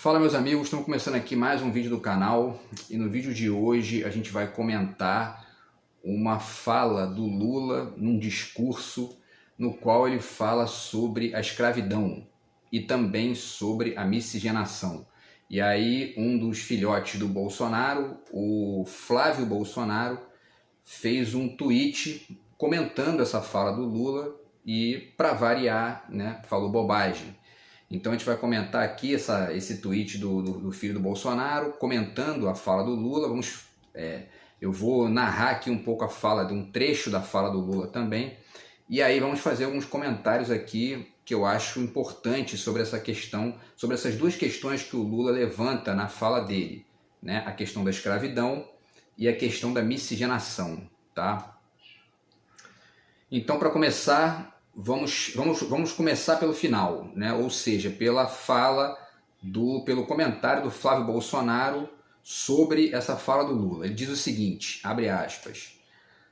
Fala meus amigos, estamos começando aqui mais um vídeo do canal e no vídeo de hoje a gente vai comentar uma fala do Lula num discurso no qual ele fala sobre a escravidão e também sobre a miscigenação. E aí um dos filhotes do Bolsonaro, o Flávio Bolsonaro, fez um tweet comentando essa fala do Lula e, para variar, né, falou bobagem. Então a gente vai comentar aqui esse tweet do filho do Bolsonaro, comentando a fala do Lula. Eu vou narrar aqui um pouco a fala, de um trecho da fala do Lula também. E aí vamos fazer alguns comentários aqui que eu acho importantes sobre essa questão, sobre essas duas questões que o Lula levanta na fala dele, né? A questão da escravidão e a questão da miscigenação, tá? Então, para começar, vamos começar pelo final, né? Ou seja, pelo comentário do Flávio Bolsonaro sobre essa fala do Lula. Ele diz o seguinte, abre aspas,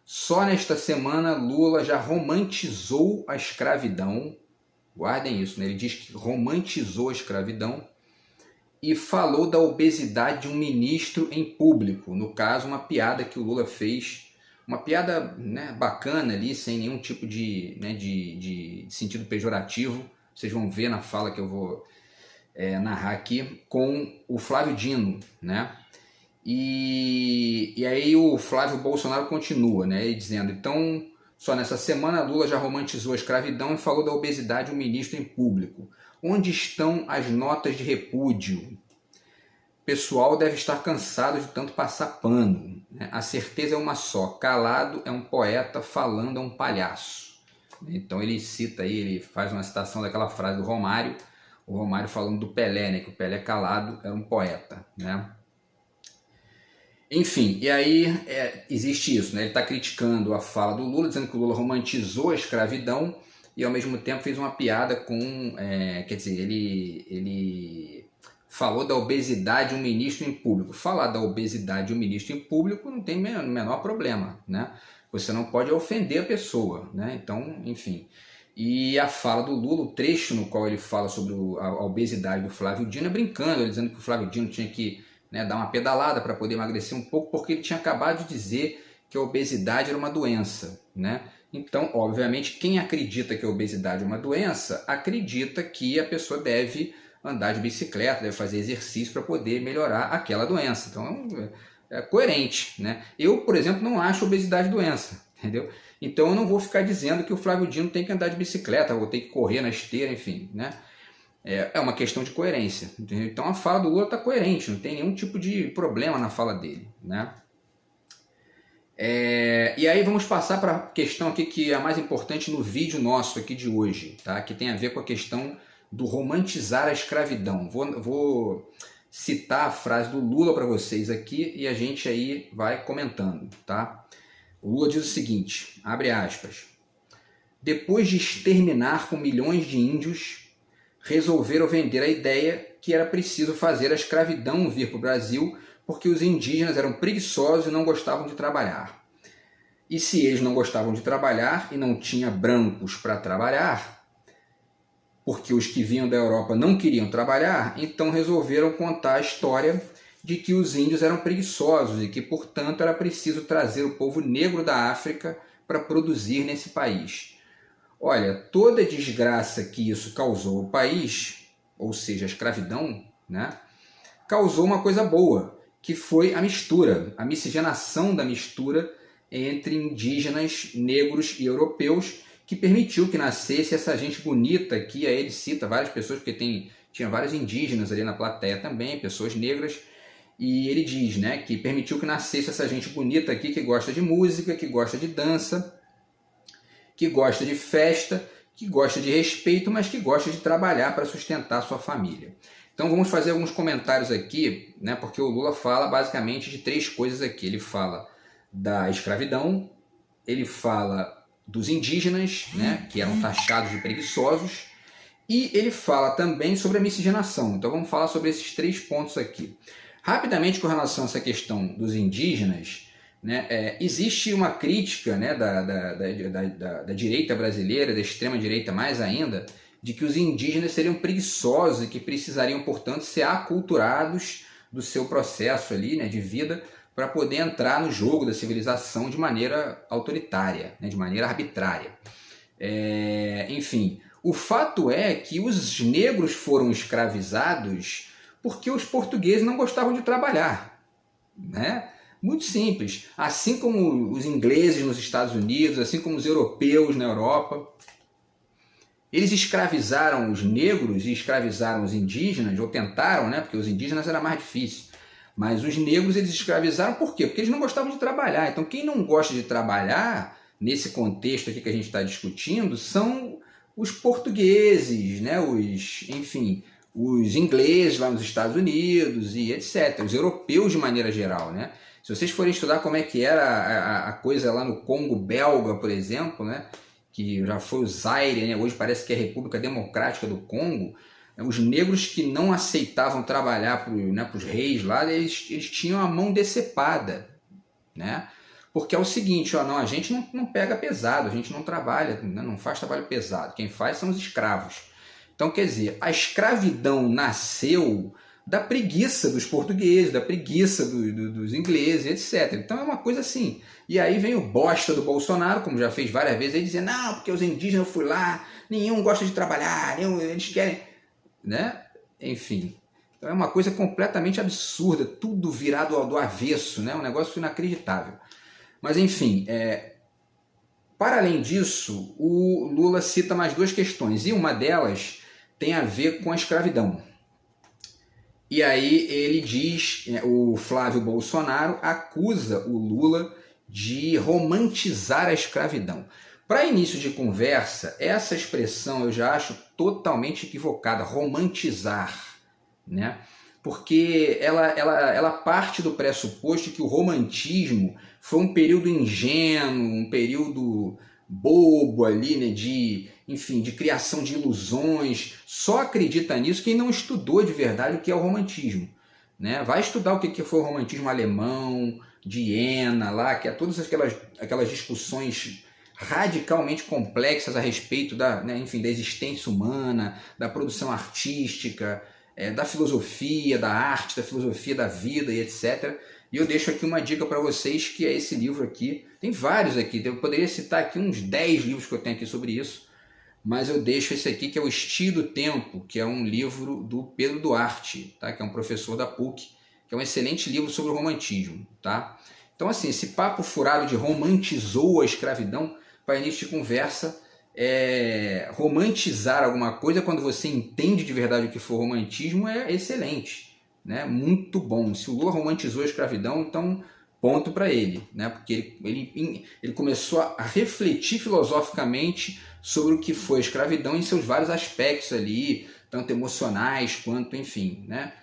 só nesta semana Lula já romantizou a escravidão, guardem isso, né? Ele diz que romantizou a escravidão e falou da obesidade de um ministro em público, no caso uma piada que o Lula fez, uma piada, né, bacana ali, sem nenhum tipo de sentido pejorativo. Vocês vão ver na fala que eu vou narrar aqui, com o Flávio Dino, né? E aí o Flávio Bolsonaro continua, né, dizendo, então, só nessa semana Lula já romantizou a escravidão e falou da obesidade de um ministro em público. Onde estão as notas de repúdio? O pessoal deve estar cansado de tanto passar pano. A certeza é uma só, calado é um poeta, falando é um palhaço. Então ele cita aí, ele faz uma citação daquela frase do Romário, o Romário falando do Pelé, né, que o Pelé calado era um poeta, né? Enfim, e aí existe isso, né? Ele está criticando a fala do Lula, dizendo que o Lula romantizou a escravidão e ao mesmo tempo fez uma piada com, quer dizer, ele falou da obesidade de um ministro em público. Falar da obesidade de um ministro em público não tem o menor problema, né? Você não pode ofender a pessoa, né? Então, enfim. E a fala do Lula, o trecho no qual ele fala sobre a obesidade do Flávio Dino, é brincando, ele dizendo que o Flávio Dino tinha que, né, dar uma pedalada para poder emagrecer um pouco, porque ele tinha acabado de dizer que a obesidade era uma doença, né? Então, obviamente, quem acredita que a obesidade é uma doença, acredita que a pessoa deve andar de bicicleta, deve fazer exercício para poder melhorar aquela doença. Então, é coerente, né? Eu, por exemplo, não acho obesidade doença, entendeu? Então, eu não vou ficar dizendo que o Flávio Dino tem que andar de bicicleta, ou tem que correr na esteira, enfim, né? É uma questão de coerência, entendeu? Então, a fala do Lula está coerente, não tem nenhum tipo de problema na fala dele, né? E aí vamos passar para a questão aqui que é a mais importante no vídeo nosso aqui de hoje, tá? Que tem a ver com a questão do romantizar a escravidão. Vou citar a frase do Lula para vocês aqui e a gente aí vai comentando, tá? O Lula diz o seguinte, abre aspas, depois de exterminar com milhões de índios, resolveram vender a ideia que era preciso fazer a escravidão vir para o Brasil porque os indígenas eram preguiçosos e não gostavam de trabalhar. E se eles não gostavam de trabalhar e não tinha brancos para trabalhar, porque os que vinham da Europa não queriam trabalhar, então resolveram contar a história de que os índios eram preguiçosos e que, portanto, era preciso trazer o povo negro da África para produzir nesse país. Olha, toda a desgraça que isso causou ao país, ou seja, a escravidão, né, causou uma coisa boa, que foi a mistura, a miscigenação da mistura entre indígenas, negros e europeus, que permitiu que nascesse essa gente bonita aqui. Aí ele cita várias pessoas, porque tinha vários indígenas ali na plateia também, pessoas negras, e ele diz, né, que permitiu que nascesse essa gente bonita aqui, que gosta de música, que gosta de dança, que gosta de festa, que gosta de respeito, mas que gosta de trabalhar para sustentar a sua família. Então vamos fazer alguns comentários aqui, né, porque o Lula fala basicamente de três coisas aqui. Ele fala da escravidão, ele fala dos indígenas, né, que eram taxados de preguiçosos, e ele fala também sobre a miscigenação. Então vamos falar sobre esses três pontos aqui. Rapidamente, com relação a essa questão dos indígenas, né, existe uma crítica, né, da direita brasileira, da extrema direita mais ainda, de que os indígenas seriam preguiçosos e que precisariam, portanto, ser aculturados do seu processo ali, né, de vida, para poder entrar no jogo da civilização de maneira autoritária, né, de maneira arbitrária. Enfim, o fato é que os negros foram escravizados porque os portugueses não gostavam de trabalhar, né? Muito simples. Assim como os ingleses nos Estados Unidos, assim como os europeus na Europa, eles escravizaram os negros e escravizaram os indígenas, ou tentaram, né? Porque os indígenas era mais difícil. Mas os negros eles escravizaram por quê? Porque eles não gostavam de trabalhar. Então quem não gosta de trabalhar, nesse contexto aqui que a gente está discutindo, são os portugueses, né? Enfim, os ingleses lá nos Estados Unidos e etc. Os europeus de maneira geral, né? Se vocês forem estudar como é que era a coisa lá no Congo belga, por exemplo, né? Que já foi o Zaire, né? Hoje parece que é a República Democrática do Congo. Os negros que não aceitavam trabalhar para os reis lá, eles tinham a mão decepada, né? Porque é o seguinte, ó, não, a gente não pega pesado, a gente não trabalha, não faz trabalho pesado. Quem faz são os escravos. Então, quer dizer, a escravidão nasceu da preguiça dos portugueses, da preguiça dos ingleses, etc. Então é uma coisa assim. E aí vem o bosta do Bolsonaro, como já fez várias vezes, aí dizer, não, porque os indígenas eu fui lá, nenhum gosta de trabalhar, eles querem, né? Enfim. Então é uma coisa completamente absurda, tudo virado do avesso, né? Um negócio inacreditável. Mas enfim, para além disso, o Lula cita mais duas questões, e uma delas tem a ver com a escravidão. E aí ele diz, o Flávio Bolsonaro acusa o Lula de romantizar a escravidão. Para início de conversa, essa expressão eu já acho totalmente equivocada, romantizar, né? Porque ela parte do pressuposto que o romantismo foi um período ingênuo, um período bobo ali, né, de criação de ilusões. Só acredita nisso quem não estudou de verdade o que é o romantismo, né? Vai estudar o que foi o romantismo alemão, de Iena, lá, que é todas aquelas discussões radicalmente complexas a respeito da existência humana, da produção artística, da filosofia, da arte, da filosofia da vida e etc. E eu deixo aqui uma dica para vocês, que é esse livro aqui. Tem vários aqui, eu poderia citar aqui uns 10 livros que eu tenho aqui sobre isso, mas eu deixo esse aqui, que é o Estilo do Tempo, que é um livro do Pedro Duarte, tá? Que é um professor da PUC, que é um excelente livro sobre o romantismo. Tá? Então, assim, esse papo furado de romantizou a escravidão, para início de conversa, romantizar alguma coisa, quando você entende de verdade o que for romantismo, é excelente, né? Muito bom. Se o Lula romantizou a escravidão, então ponto para ele, né? Porque ele começou a refletir filosoficamente sobre o que foi a escravidão em seus vários aspectos ali, tanto emocionais quanto, enfim, né?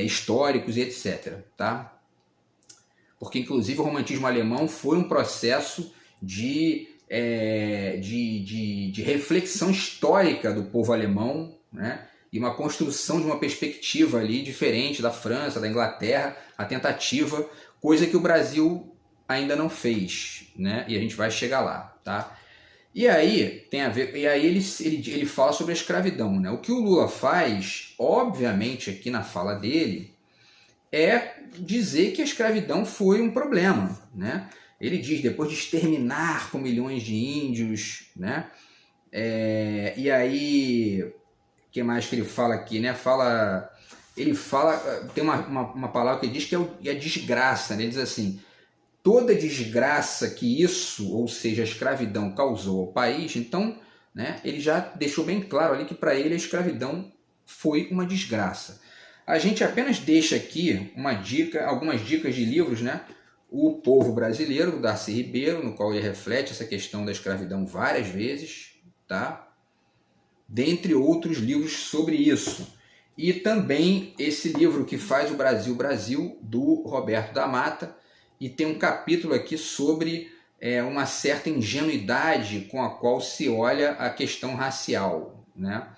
Históricos e etc. Tá? Porque, inclusive, o romantismo alemão foi um processo de reflexão histórica do povo alemão, né? E uma construção de uma perspectiva ali diferente da França, da Inglaterra, a tentativa, coisa que o Brasil ainda não fez, né? E a gente vai chegar lá, tá? E aí tem a ver, e aí ele fala sobre a escravidão, né? O que o Lula faz, obviamente, aqui na fala dele, é dizer que a escravidão foi um problema, né? Ele diz, depois de exterminar com milhões de índios, né? E aí, o que mais que ele fala aqui, né? Ele fala, tem uma palavra que ele diz que é a desgraça, né? Ele diz assim, toda desgraça que isso, ou seja, a escravidão causou ao país, então, né, ele já deixou bem claro ali que para ele a escravidão foi uma desgraça. A gente apenas deixa aqui algumas dicas de livros, né? O Povo Brasileiro, do Darcy Ribeiro, no qual ele reflete essa questão da escravidão várias vezes, tá? Dentre outros livros sobre isso. E também esse livro que faz o Brasil, Brasil, do Roberto da Mata, e tem um capítulo aqui sobre uma certa ingenuidade com a qual se olha a questão racial, né?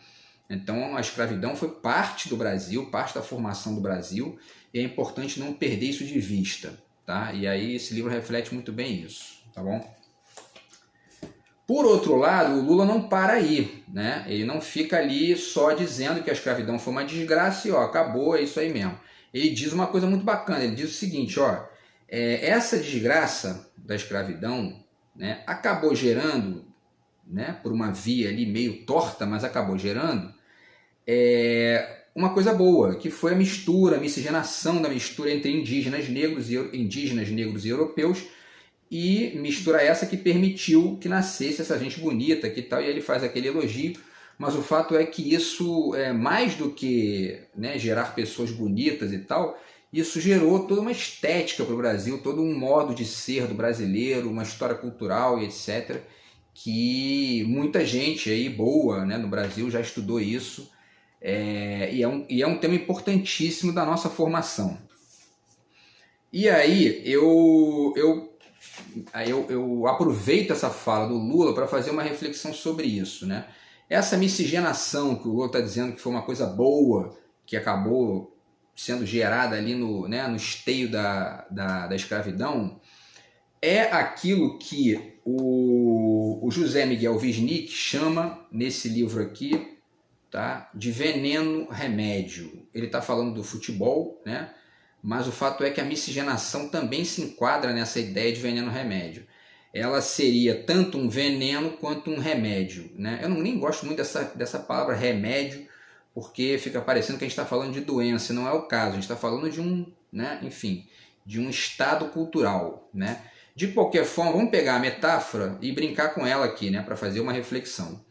Então a escravidão foi parte do Brasil, parte da formação do Brasil, e é importante não perder isso de vista, tá? E aí esse livro reflete muito bem isso, tá bom? Por outro lado, o Lula não para aí, né? Ele não fica ali só dizendo que a escravidão foi uma desgraça e ó, acabou, é isso aí mesmo. Ele diz uma coisa muito bacana, ele diz o seguinte, ó, essa desgraça da escravidão, né, acabou gerando, né, por uma via ali meio torta, mas acabou gerando uma coisa boa, que foi a mistura, a miscigenação da mistura entre indígenas negros e europeus, e mistura essa que permitiu que nascesse essa gente bonita que tal, e ele faz aquele elogio, mas o fato é que isso é mais do que, né, gerar pessoas bonitas e tal, isso gerou toda uma estética para o Brasil, todo um modo de ser do brasileiro, uma história cultural e etc., que muita gente aí boa, né, no Brasil já estudou isso, e é um tema importantíssimo da nossa formação. E aí eu aproveito essa fala do Lula para fazer uma reflexão sobre isso, né? Essa miscigenação que o Lula está dizendo que foi uma coisa boa, que acabou sendo gerada ali no esteio da escravidão, é aquilo que o José Miguel Wisnik chama, nesse livro aqui, tá, de veneno-remédio. Ele está falando do futebol, né? Mas o fato é que a miscigenação também se enquadra nessa ideia de veneno-remédio. Ela seria tanto um veneno quanto um remédio, né? Eu nem gosto muito dessa palavra remédio, porque fica parecendo que a gente está falando de doença, não é o caso. A gente está falando de de um estado cultural, né? De qualquer forma, vamos pegar a metáfora e brincar com ela aqui, né, para fazer uma reflexão.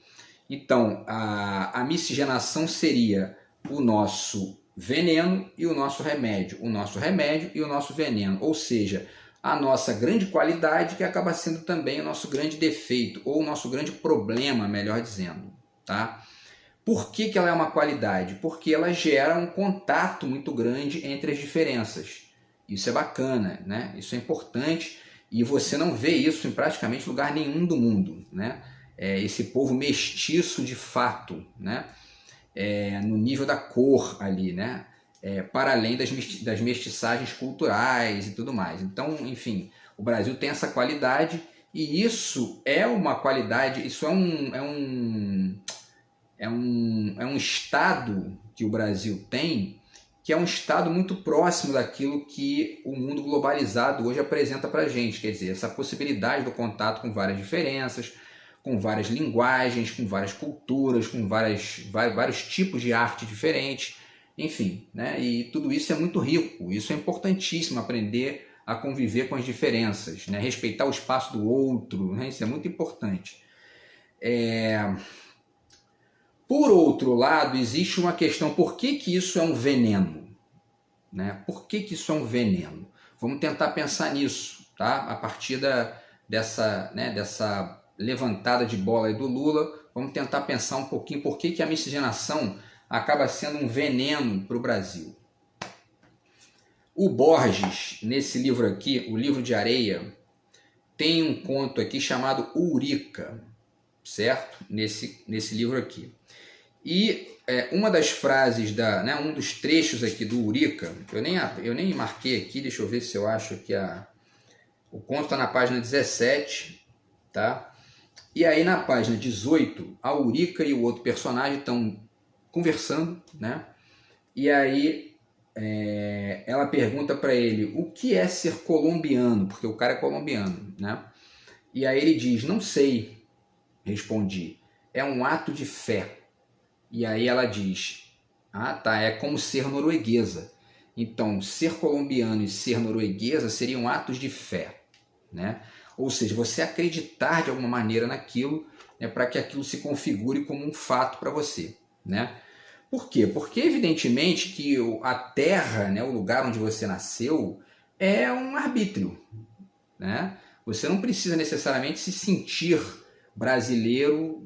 Então, a miscigenação seria o nosso veneno e o nosso remédio e o nosso veneno, ou seja, a nossa grande qualidade que acaba sendo também o nosso grande defeito, ou o nosso grande problema, melhor dizendo, tá? Por que ela é uma qualidade? Porque ela gera um contato muito grande entre as diferenças. Isso é bacana, né? Isso é importante e você não vê isso em praticamente lugar nenhum do mundo, né? Esse povo mestiço de fato, né? No nível da cor ali, né? Para além das mestiçagens culturais e tudo mais. Então, enfim, o Brasil tem essa qualidade e isso é uma qualidade, isso é um estado que o Brasil tem, que é um estado muito próximo daquilo que o mundo globalizado hoje apresenta para a gente, quer dizer, essa possibilidade do contato com várias diferenças, com várias linguagens, com várias culturas, com vários tipos de arte diferentes, enfim, né? E tudo isso é muito rico, isso é importantíssimo, aprender a conviver com as diferenças, né? Respeitar o espaço do outro, né? Isso é muito importante. Por outro lado, existe uma questão, por que isso é um veneno? Né? Por que isso é um veneno? Vamos tentar pensar nisso, tá? A partir dessa levantada de bola aí do Lula, vamos tentar pensar um pouquinho por que a miscigenação acaba sendo um veneno para o Brasil. O Borges, nesse livro aqui, o Livro de Areia, tem um conto aqui chamado Ourica, certo? Nesse livro aqui. E uma das frases, um dos trechos aqui do Ourica, eu nem marquei aqui, deixa eu ver se eu acho que o conto está na página 17, tá? E aí na página 18, a Ourica e o outro personagem estão conversando, né? E aí ela pergunta para ele o que é ser colombiano, porque o cara é colombiano, né? E aí ele diz, não sei, respondi, é um ato de fé. E aí ela diz, é como ser norueguesa. Então, ser colombiano e ser norueguesa seriam atos de fé, né? Ou seja, você acreditar de alguma maneira naquilo, né, para que aquilo se configure como um fato para você, né? Por quê? Porque evidentemente que a terra, né, o lugar onde você nasceu, é um arbítrio, né? Você não precisa necessariamente se sentir brasileiro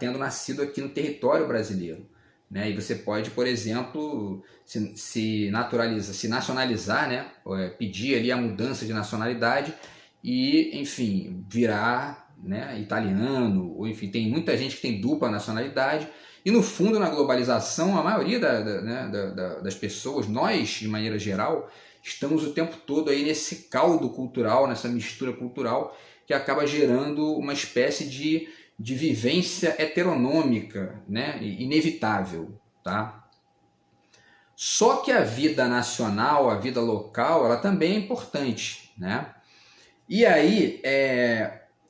tendo nascido aqui no território brasileiro, né? E você pode, por exemplo, se nacionalizar, né? Pedir ali a mudança de nacionalidade e, enfim, virar, né, italiano, ou enfim, tem muita gente que tem dupla nacionalidade. E no fundo, na globalização, a maioria das pessoas, nós, de maneira geral, estamos o tempo todo aí nesse caldo cultural, nessa mistura cultural, que acaba gerando uma espécie de vivência heteronômica, né, inevitável, tá? Só que a vida nacional, a vida local, ela também é importante, né? E aí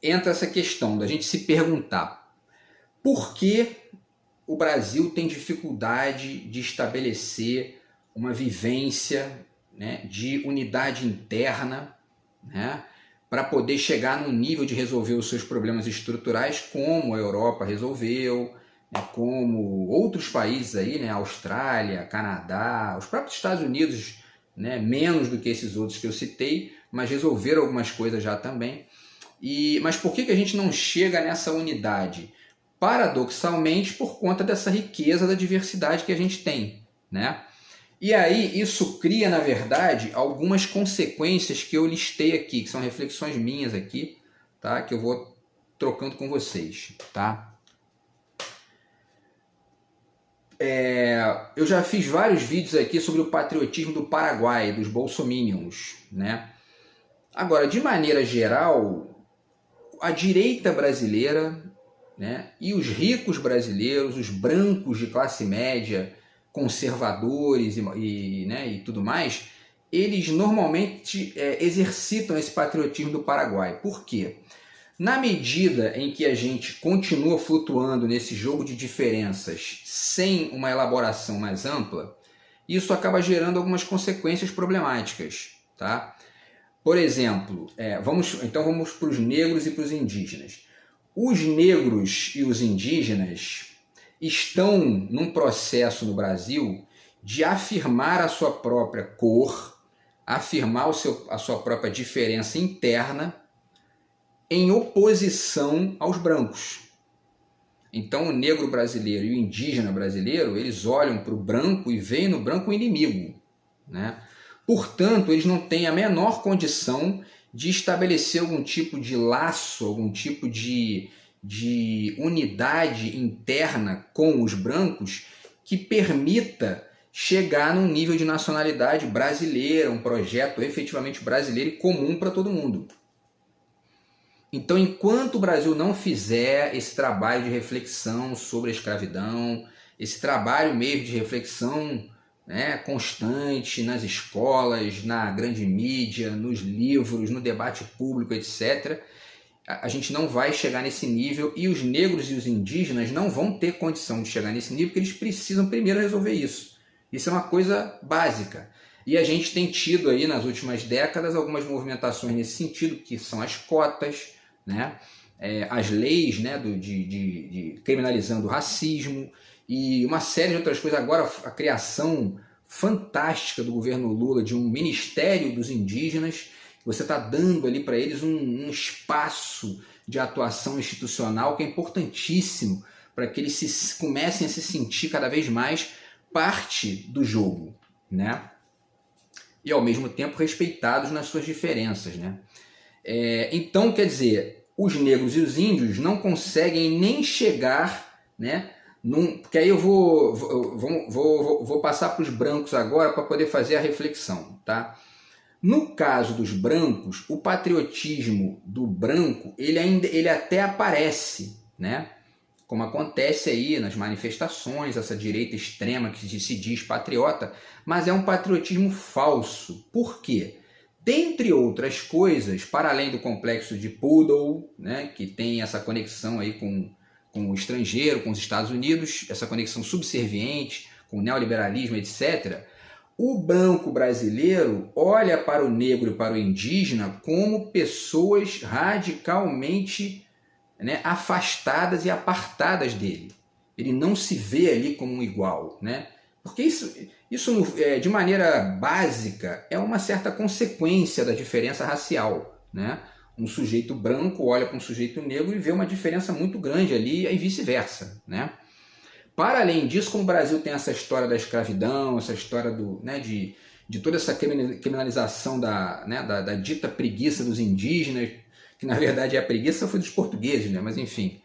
entra essa questão da gente se perguntar por que o Brasil tem dificuldade de estabelecer uma vivência, né, de unidade interna, né, para poder chegar num nível de resolver os seus problemas estruturais como a Europa resolveu, né, como outros países aí, né, Austrália, Canadá, os próprios Estados Unidos, né, menos do que esses outros que eu citei, mas resolveram algumas coisas já também. Mas por que a gente não chega nessa unidade? Paradoxalmente, por conta dessa riqueza da diversidade que a gente tem, né? E aí isso cria, na verdade, algumas consequências que eu listei aqui, que são reflexões minhas aqui, tá? Que eu vou trocando com vocês, tá? Eu já fiz vários vídeos aqui sobre o patriotismo do Paraguai, dos bolsominions, né? Agora, de maneira geral, a direita brasileira, né, e os ricos brasileiros, os brancos de classe média, conservadores e tudo mais, eles normalmente exercitam esse patriotismo do Paraguai. Por quê? Na medida em que a gente continua flutuando nesse jogo de diferenças sem uma elaboração mais ampla, isso acaba gerando algumas consequências problemáticas, tá? Por exemplo, vamos para os negros e para os indígenas. Os negros e os indígenas estão num processo no Brasil de afirmar a sua própria cor, afirmar a sua própria diferença interna em oposição aos brancos. Então o negro brasileiro e o indígena brasileiro, eles olham para o branco e veem no branco um inimigo, né? Portanto, eles não têm a menor condição de estabelecer algum tipo de laço, algum tipo de unidade interna com os brancos que permita chegar num nível de nacionalidade brasileira, um projeto efetivamente brasileiro e comum para todo mundo. Então, enquanto o Brasil não fizer esse trabalho de reflexão sobre a escravidão, esse trabalho mesmo de reflexão, né, constante nas escolas, na grande mídia, nos livros, no debate público, etc., a gente não vai chegar nesse nível e os negros e os indígenas não vão ter condição de chegar nesse nível porque eles precisam primeiro resolver isso. Isso é uma coisa básica. E a gente tem tido aí nas últimas décadas algumas movimentações nesse sentido, que são as cotas, né, as leis, né, de criminalizando o racismo e uma série de outras coisas. Agora a criação fantástica do governo Lula de um Ministério dos Indígenas. Você está dando ali para eles um espaço de atuação institucional que é importantíssimo para que eles comecem a se sentir cada vez mais parte do jogo, né? E ao mesmo tempo respeitados nas suas diferenças, né? Então, quer dizer, os negros e os índios não conseguem nem chegar, né? Porque aí eu vou passar para os brancos agora para poder fazer a reflexão, tá? No caso dos brancos, o patriotismo do branco ele até aparece, né? Como acontece aí nas manifestações, essa direita extrema que se diz patriota, mas é um patriotismo falso. Por quê? Dentre outras coisas, para além do complexo de Poodle, né, que tem essa conexão aí com o estrangeiro, com os Estados Unidos, essa conexão subserviente com o neoliberalismo, etc., o branco brasileiro olha para o negro e para o indígena como pessoas radicalmente, né, afastadas e apartadas dele. Ele não se vê ali como um igual, né? Porque isso de maneira básica, é uma certa consequência da diferença racial, né? Um sujeito branco olha para um sujeito negro e vê uma diferença muito grande ali e vice-versa, né? Para além disso, como o Brasil tem essa história da escravidão, essa história de toda essa criminalização da dita preguiça dos indígenas, que na verdade a preguiça foi dos portugueses, né? Mas enfim.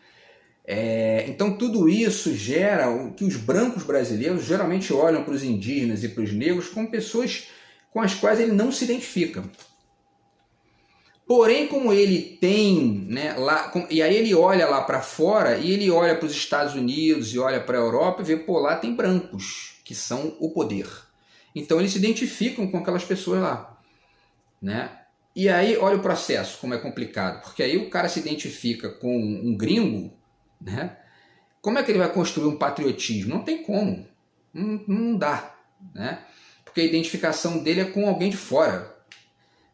Então tudo isso gera que os brancos brasileiros geralmente olham para os indígenas e para os negros como pessoas com as quais ele não se identifica. Porém, como ele tem, né, lá, e aí ele olha lá para fora e ele olha para os Estados Unidos e olha para a Europa e vê, pô, lá tem brancos, que são o poder. Então eles se identificam com aquelas pessoas lá, né? E aí, olha o processo, como é complicado, porque aí o cara se identifica com um gringo, né? Como é que ele vai construir um patriotismo? Não tem como, não dá, né? Porque a identificação dele é com alguém de fora,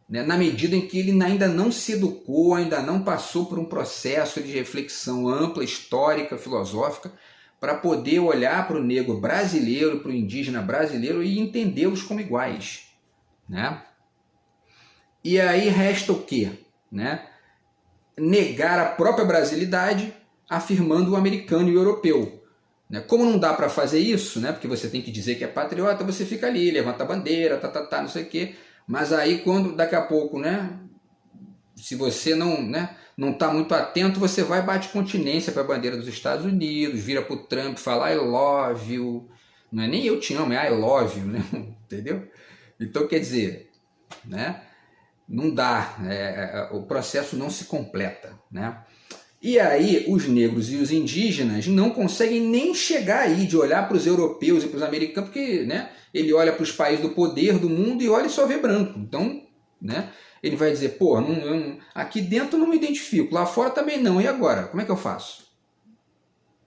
né? Na medida em que ele ainda não se educou, ainda não passou por um processo de reflexão ampla, histórica, filosófica, para poder olhar para o negro brasileiro, para o indígena brasileiro e entendê-los como iguais, né? E aí resta o quê? Né? Negar a própria brasilidade, afirmando o americano e o europeu. Né? Como não dá para fazer isso, né? Porque você tem que dizer que é patriota, você fica ali, levanta a bandeira, não sei o quê. Mas aí, quando daqui a pouco, né? Se você não está muito atento, você vai e bate continência para a bandeira dos Estados Unidos, vira para o Trump e fala I love you. Não é nem eu te amo, é I love you, né? Entendeu? Então, quer dizer, né? Não dá, o processo não se completa, né? E aí os negros e os indígenas não conseguem nem chegar aí de olhar para os europeus e para os americanos, porque, né, ele olha para os países do poder do mundo e olha e só vê branco. Então, né, ele vai dizer, pô, aqui dentro eu não me identifico, lá fora também não, e agora? Como é que eu faço?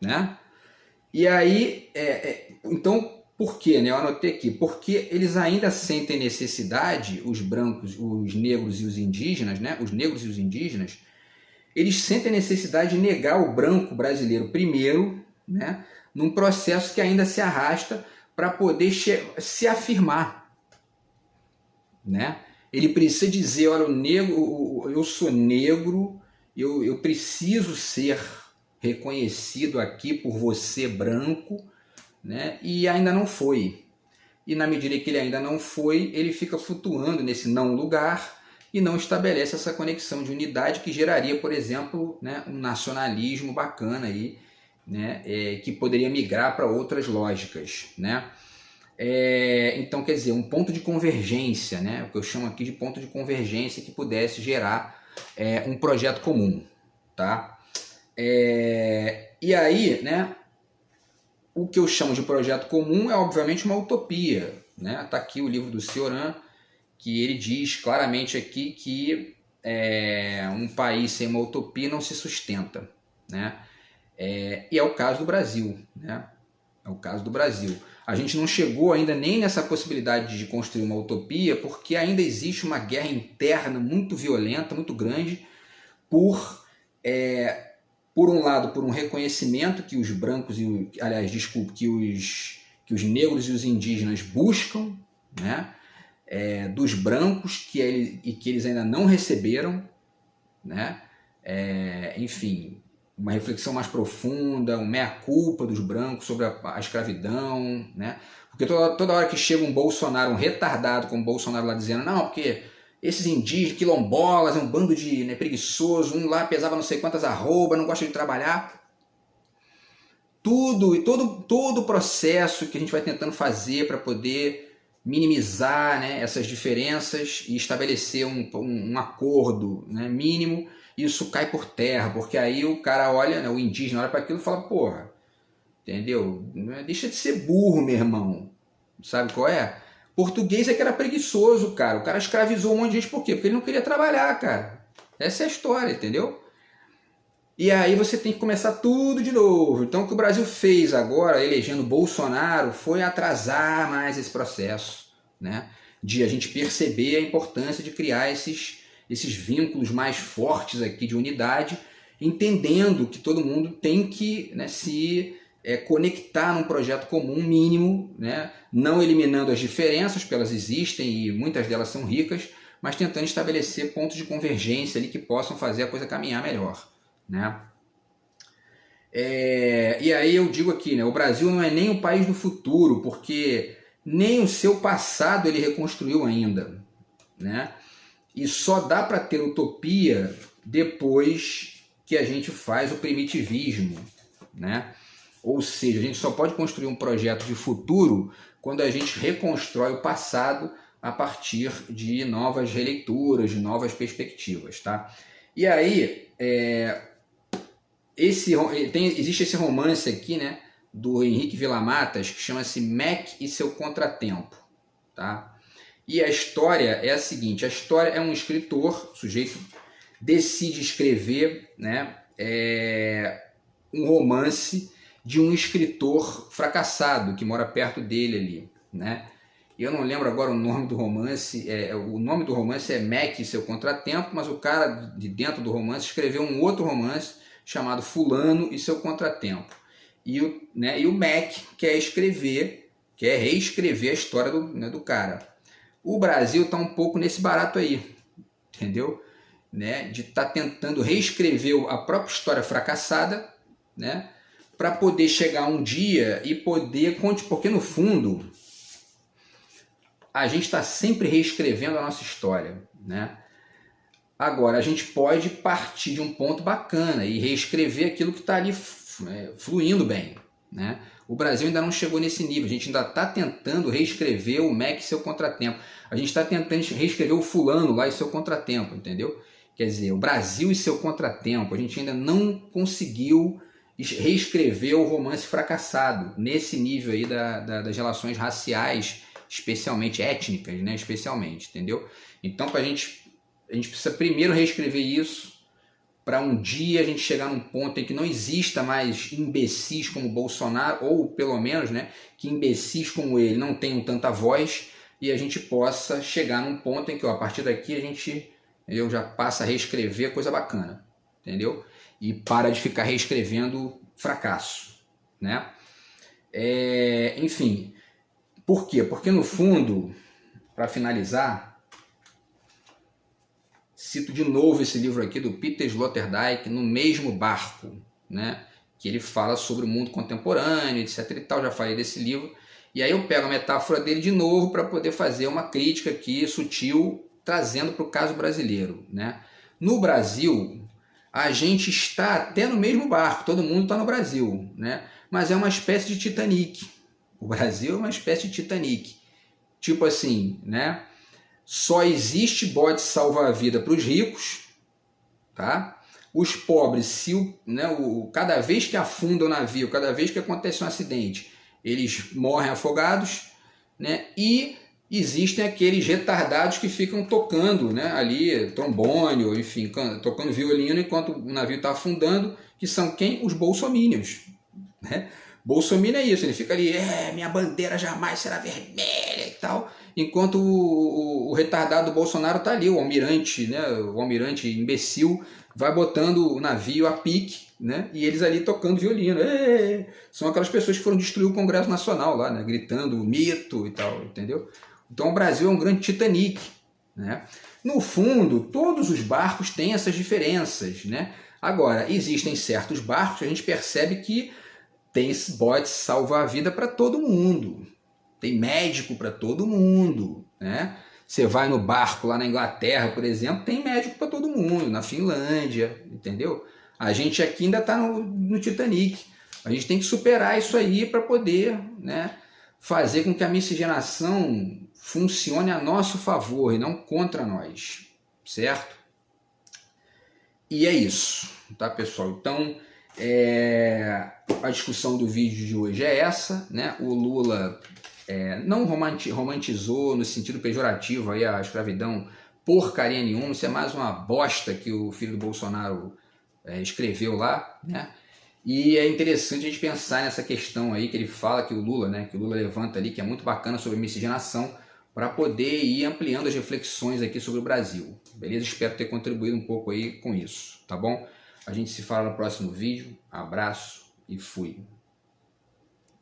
Né? E aí, então, por quê? Né? Eu anotei aqui, porque eles ainda sentem necessidade, os brancos, os negros e os indígenas, né? Os negros e os indígenas, eles sentem necessidade de negar o branco brasileiro primeiro, né? Num processo que ainda se arrasta para poder se afirmar, né? Ele precisa dizer, olha, o negro, eu sou negro, eu preciso ser reconhecido aqui por você branco, né? E ainda não foi. E na medida que ele ainda não foi, ele fica flutuando nesse não lugar e não estabelece essa conexão de unidade que geraria, por exemplo, né, um nacionalismo bacana aí, né, que poderia migrar para outras lógicas, né? Então, quer dizer, um ponto de convergência, né, o que eu chamo aqui de ponto de convergência que pudesse gerar um projeto comum, tá? E aí, né, o que eu chamo de projeto comum é obviamente uma utopia, né? Tá aqui o livro do Cioran, que ele diz claramente aqui que um país sem uma utopia não se sustenta, né? E é o caso do Brasil, né? É o caso do Brasil. A gente não chegou ainda nem nessa possibilidade de construir uma utopia, porque ainda existe uma guerra interna muito violenta, muito grande, por um lado, por um reconhecimento que os brancos, que os negros e os indígenas buscam, né? Dos brancos que eles ainda não receberam, né? Enfim, uma reflexão mais profunda, uma meia-culpa dos brancos sobre a escravidão, né? Porque toda hora que chega um Bolsonaro, um retardado como o Bolsonaro lá dizendo, não, porque esses indígenas, quilombolas, é um bando de preguiçoso, um lá pesava não sei quantas arroba, não gosta de trabalhar. Todo o processo que a gente vai tentando fazer para poder minimizar, né, essas diferenças e estabelecer um acordo, né, mínimo, isso cai por terra, porque aí o cara olha, né, o indígena olha para aquilo e fala, porra, entendeu? Deixa de ser burro, meu irmão. Sabe qual é? Português é que era preguiçoso, cara. O cara escravizou um monte de gente, por quê? Porque ele não queria trabalhar, cara. Essa é a história, entendeu? E aí você tem que começar tudo de novo. Então o que o Brasil fez agora, elegendo Bolsonaro, foi atrasar mais esse processo, né? De a gente perceber a importância de criar esses vínculos mais fortes aqui de unidade, entendendo que todo mundo tem que, né, se conectar num projeto comum mínimo, né? Não eliminando as diferenças, porque elas existem e muitas delas são ricas, mas tentando estabelecer pontos de convergência ali que possam fazer a coisa caminhar melhor, né? E aí eu digo aqui, né, o Brasil não é nem o país do futuro, porque nem o seu passado ele reconstruiu ainda, né? E só dá para ter utopia depois que a gente faz o primitivismo, né? Ou seja, a gente só pode construir um projeto de futuro quando a gente reconstrói o passado a partir de novas releituras, de novas perspectivas, tá? E aí, existe esse romance aqui, né, do Henrique Villa-Matas, que chama-se Mac e seu Contratempo, tá? E a história é a seguinte: a história é um escritor, o sujeito decide escrever, né, um romance de um escritor fracassado que mora perto dele ali, né? Eu não lembro agora o nome do romance. O nome do romance é Mac e seu Contratempo, mas o cara de dentro do romance escreveu um outro romance chamado Fulano e seu Contratempo. E o Mac quer reescrever a história do cara. O Brasil está um pouco nesse barato aí, entendeu? Né? De estar tentando reescrever a própria história fracassada, né? Para poder chegar um dia e poder... Porque no fundo a gente está sempre reescrevendo a nossa história, né? Agora, a gente pode partir de um ponto bacana e reescrever aquilo que está ali fluindo bem, né? O Brasil ainda não chegou nesse nível. A gente ainda está tentando reescrever o Mac e seu Contratempo. A gente está tentando reescrever o Fulano lá e seu Contratempo, entendeu? Quer dizer, o Brasil e seu Contratempo. A gente ainda não conseguiu reescrever o romance fracassado nesse nível aí das relações raciais, especialmente étnicas, né? Especialmente, entendeu? Então, a gente precisa primeiro reescrever isso para um dia a gente chegar num ponto em que não exista mais imbecis como Bolsonaro, ou pelo menos, né, que imbecis como ele não tenham tanta voz, e a gente possa chegar num ponto em que, a partir daqui, eu já passa a reescrever coisa bacana, entendeu? E para de ficar reescrevendo fracasso, né? Enfim, por quê? Porque no fundo, para finalizar, cito de novo esse livro aqui do Peter Sloterdijk, No Mesmo Barco, né? Que ele fala sobre o mundo contemporâneo, etc e tal. Já falei desse livro. E aí eu pego a metáfora dele de novo para poder fazer uma crítica aqui sutil, trazendo para o caso brasileiro, né? No Brasil, a gente está até no mesmo barco, todo mundo está no Brasil, né? Mas é uma espécie de Titanic. O Brasil é uma espécie de Titanic. Tipo assim, né? Só existe bote salva-vida para os ricos, tá? Os pobres, cada vez que afunda o navio, cada vez que acontece um acidente, eles morrem afogados, né? E existem aqueles retardados que ficam tocando, né, ali trombone, ou enfim, tocando violino enquanto o navio está afundando, que são quem? Os bolsomínios, né? Bolsominion é isso, ele fica ali, minha bandeira jamais será vermelha e tal, enquanto o retardado do Bolsonaro está ali, o almirante, né, o almirante imbecil, vai botando o navio a pique, né, e eles ali tocando violino. São aquelas pessoas que foram destruir o Congresso Nacional lá, né, gritando mito e tal, entendeu? Então o Brasil é um grande Titanic, né? No fundo, todos os barcos têm essas diferenças, né? Agora, existem certos barcos que a gente percebe que tem bote salva-vida para todo mundo, tem médico para todo mundo, né? Você vai no barco lá na Inglaterra, por exemplo, tem médico para todo mundo, na Finlândia, entendeu? A gente aqui ainda está no Titanic. A gente tem que superar isso aí para poder, né, fazer com que a miscigenação funcione a nosso favor e não contra nós, certo? E é isso, tá, pessoal? Então, a discussão do vídeo de hoje é essa, né? O Lula não romantizou no sentido pejorativo aí a escravidão porcaria nenhuma, isso é mais uma bosta que o filho do Bolsonaro escreveu lá, né? E é interessante a gente pensar nessa questão aí que ele fala, que o Lula levanta ali, que é muito bacana, sobre miscigenação, para poder ir ampliando as reflexões aqui sobre o Brasil, beleza? Espero ter contribuído um pouco aí com isso, tá bom? A gente se fala no próximo vídeo, abraço e fui!